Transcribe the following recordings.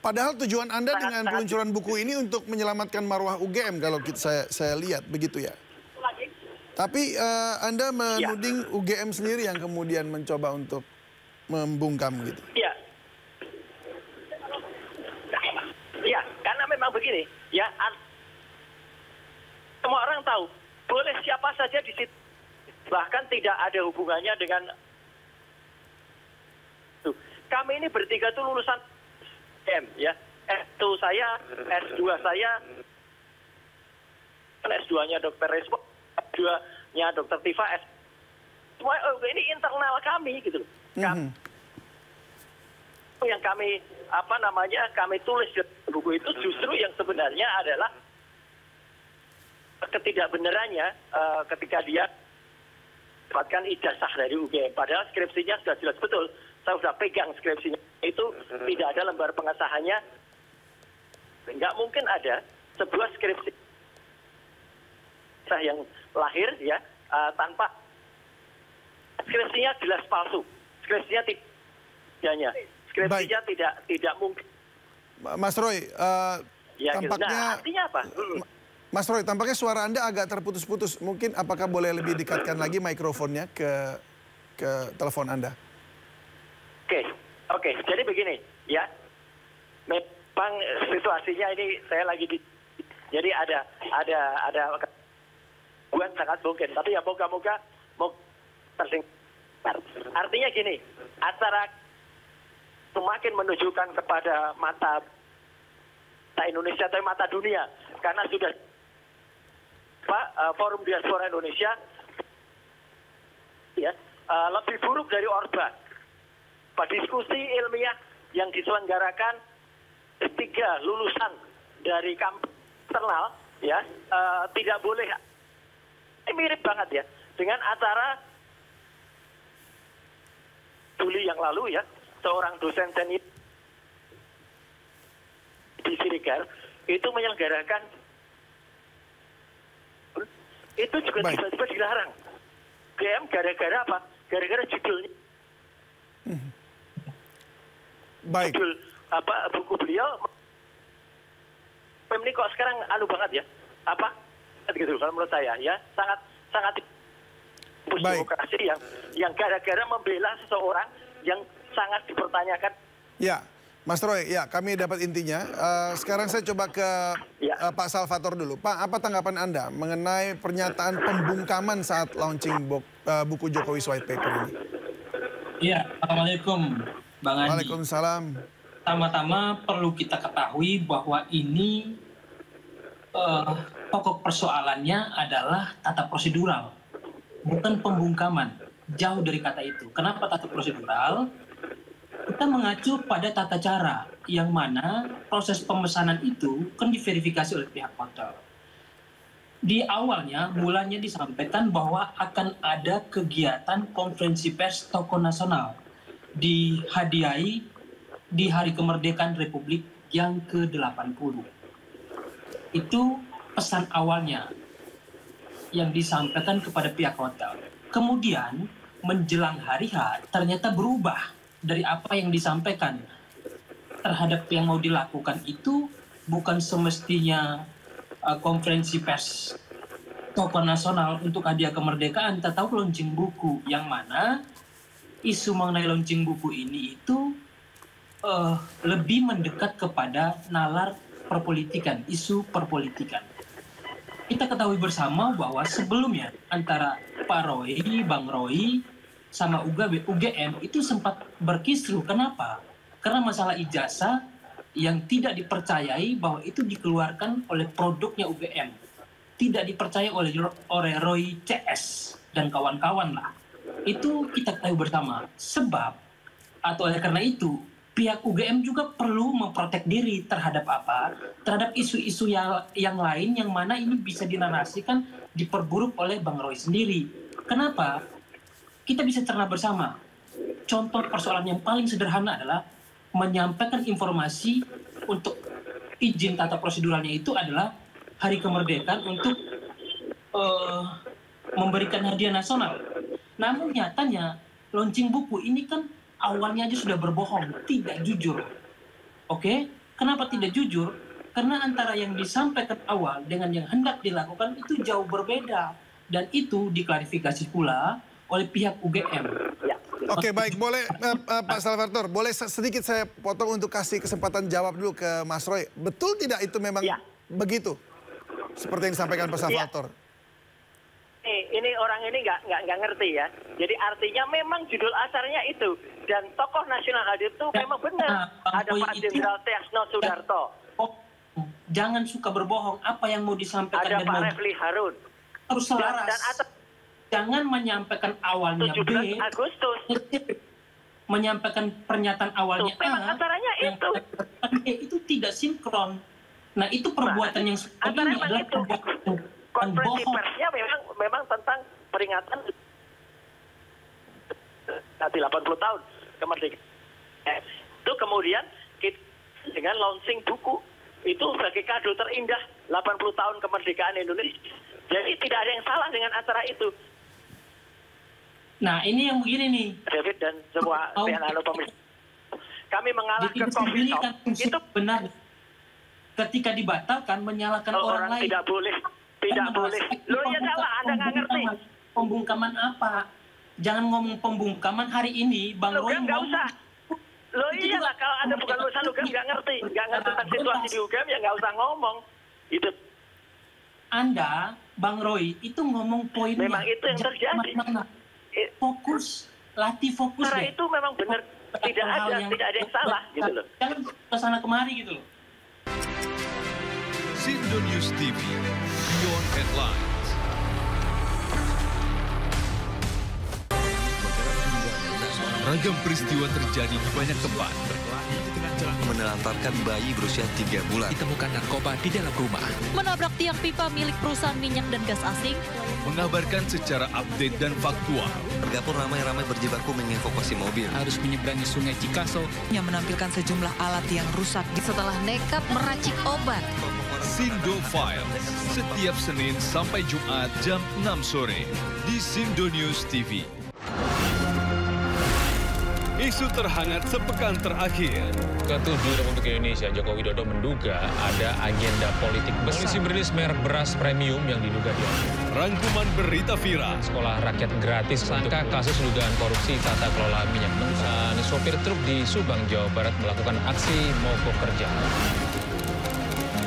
Padahal tujuan Anda dengan sangat peluncuran buku ini untuk menyelamatkan marwah UGM kalau saya lihat begitu ya. Tapi Anda menuding UGM sendiri yang kemudian mencoba untuk membungkam gitu. Iya. Iya, karena memang begini, ya semua orang tahu, boleh siapa saja di situ, bahkan tidak ada hubungannya dengan itu. Kami ini bertiga tuh lulusan M, ya. S1 saya, S2 saya, S2-nya Dr. Respo, S2-nya Dr. Tifa, semua ini internal kami gitu loh. Yang kami kami tulis di buku itu justru yang sebenarnya adalah ketidakbenarannya ketika dia dapatkan ijazah dari UGM. Padahal skripsinya sudah jelas betul. Saya sudah pegang skripsinya. Itu tidak ada lembar pengesahannya. Nggak mungkin ada sebuah skripsi yang lahir ya tanpa skripsinya jelas palsu. Skripsinya tidaknya. Skripsinya tidak mungkin. Mas Roy, tampaknya nah, artinya apa? Mas Roy, tampaknya suara Anda agak terputus-putus. Mungkin apakah boleh lebih dekatkan lagi mikrofonnya ke telepon Anda? Oke. Jadi begini, ya. Memang situasinya ini saya lagi jadi ada bukan sangat mungkin, tapi ya moga-moga terdengar. Artinya gini, acara semakin menunjukkan kepada mata Indonesia atau mata dunia, karena sudah Forum Diaspora Indonesia ya lebih buruk dari Orba. Diskusi ilmiah yang diselenggarakan ketiga lulusan dari kampus internal ya tidak boleh. Ini mirip banget ya dengan acara Juli yang lalu ya, seorang dosen senior di Siregar itu menyelenggarakan, itu juga tiba-tiba dilarang. UGM gara-gara apa? Gara-gara judulnya. Baik. Judul buku beliau ini kok sekarang banget ya. Gitu kalau menurut saya ya, sangat demokrasi yang gara-gara membela seseorang yang sangat dipertanyakan. Ya, Mas Roy, ya kami dapat intinya. Sekarang saya coba ke Pak Salvator dulu. Pak, apa tanggapan Anda mengenai pernyataan pembungkaman saat launching buku Jokowi White Paper ini? Iya, Assalamualaikum Bang Andi. Waalaikumsalam. Pertama-tama perlu kita ketahui bahwa ini pokok persoalannya adalah tata prosedural, bukan pembungkaman. Jauh dari kata itu. Kenapa tata prosedural? Kita mengacu pada tata cara, yang mana proses pemesanan itu kan diverifikasi oleh pihak hotel. Di awalnya, mulanya disampaikan bahwa akan ada kegiatan konferensi pers tokoh nasional dihadiahi di Hari Kemerdekaan Republik yang ke-80. Itu pesan awalnya yang disampaikan kepada pihak hotel. Kemudian menjelang hari H ternyata berubah dari apa yang disampaikan terhadap yang mau dilakukan itu bukan semestinya konferensi pers tokoh nasional untuk hadiah kemerdekaan, tetapi launching buku, yang mana isu mengenai launching buku ini itu lebih mendekat kepada nalar perpolitikan, isu perpolitikan. Kita ketahui bersama bahwa sebelumnya antara Pak Roy, Bang Roy, sama UGM itu sempat berkisruh. Kenapa? Karena masalah ijazah yang tidak dipercayai bahwa itu dikeluarkan oleh produknya UGM. Tidak dipercaya oleh Roy CS dan kawan-kawan lah. Itu kita ketahui bersama. Sebab, atau oleh karena itu, pihak UGM juga perlu memprotek diri terhadap apa? Terhadap isu-isu yang lain yang mana ini bisa dinarasikan diperburuk oleh Bang Roy sendiri. Kenapa? Kita bisa cerna bersama. Contoh persoalan yang paling sederhana adalah menyampaikan informasi untuk izin tata proseduralnya itu adalah Hari Kemerdekaan untuk memberikan hadiah nasional. Namun nyatanya launching buku ini kan awalnya aja sudah berbohong, tidak jujur. Oke? Kenapa tidak jujur? Karena antara yang disampaikan awal dengan yang hendak dilakukan itu jauh berbeda. Dan itu diklarifikasi pula oleh pihak UGM. Oke, baik. Boleh Pak Salvator, boleh sedikit saya potong untuk kasih kesempatan jawab dulu ke Mas Roy. Betul tidak itu memang begitu? Seperti yang disampaikan Pak Salvator. Ini orang ini nggak ngerti ya. Jadi artinya memang judul acaranya itu. Dan tokoh nasional hadir itu memang benar. Ada Pak Jenderal Tiasno Sudarto. Jangan suka berbohong. Apa yang mau disampaikan ada Pak Refli Harun. Harus selaras. Jangan menyampaikan awalnya 17 Agustus. Menyampaikan pernyataan awalnya memang acaranya itu. Itu tidak sinkron. Nah, itu perbuatan yang antara ini adalah itu. Konferensi persnya memang tentang peringatan nanti 80 tahun kemerdekaan. Itu kemudian kita dengan launching buku itu sebagai kado terindah 80 tahun kemerdekaan Indonesia. Jadi tidak ada yang salah dengan acara itu. Nah, ini yang begini nih. David dan semua pemirsa. Kami mengalah ke Coffee Shop. Itu benar. Ketika dibatalkan menyalahkan orang lain. Tidak boleh. Tidak boleh. Loh ya salah, Anda nggak ngerti. Pembungkaman apa? Jangan ngomong pembungkaman hari ini, Bang Roy. Nggak usah. Loh iyalah, kalau Anda bukan lulusan UGM nggak ngerti. Nggak ngerti tentang situasi di UGM ya nggak usah ngomong. Itu. Anda, Bang Roy, itu ngomong poinnya. Memang itu yang terjadi. Fokus, latih fokus. Karena itu memang benar. Tidak ada yang salah gitu loh. Jangan kesana kemari gitu loh. Sindo News TV, Beyond Headlines. Ragam peristiwa terjadi di banyak tempat. Menelantarkan bayi berusia 3 bulan. Ditemukan narkoba di dalam rumah. Menabrak tiang pipa milik perusahaan minyak dan gas asing. Mengabarkan secara update dan faktual. Warga pun ramai-ramai berjibaku mengevakuasi mobil. Harus menyeberangi sungai Cikaso. Yang menampilkan sejumlah alat yang rusak. Setelah nekat meracik obat. Sindo Files, setiap Senin sampai Jumat jam 6 sore di Sindo News TV. Isu terhangat sepekan terakhir. Ketujuh Republik Indonesia, Joko Widodo menduga ada agenda politik besar. Polisi merilis merek beras premium yang diduga diambil. Rangkuman berita viral. Sekolah rakyat gratis untuk kasus dugaan korupsi tata kelola minyak mentah. Sopir truk di Subang, Jawa Barat melakukan aksi mogok kerja.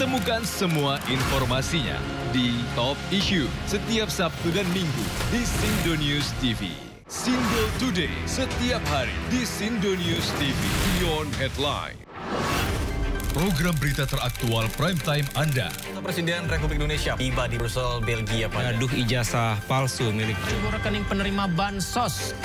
Temukan semua informasinya di Top Issue setiap Sabtu dan Minggu di Sindo News TV. Sindo Today setiap hari di Sindo News TV Beyond Headline. Program berita teraktual prime time Anda. Presiden Republik Indonesia tiba di Brussel, Belgia pada ijazah palsu milik rekening penerima bansos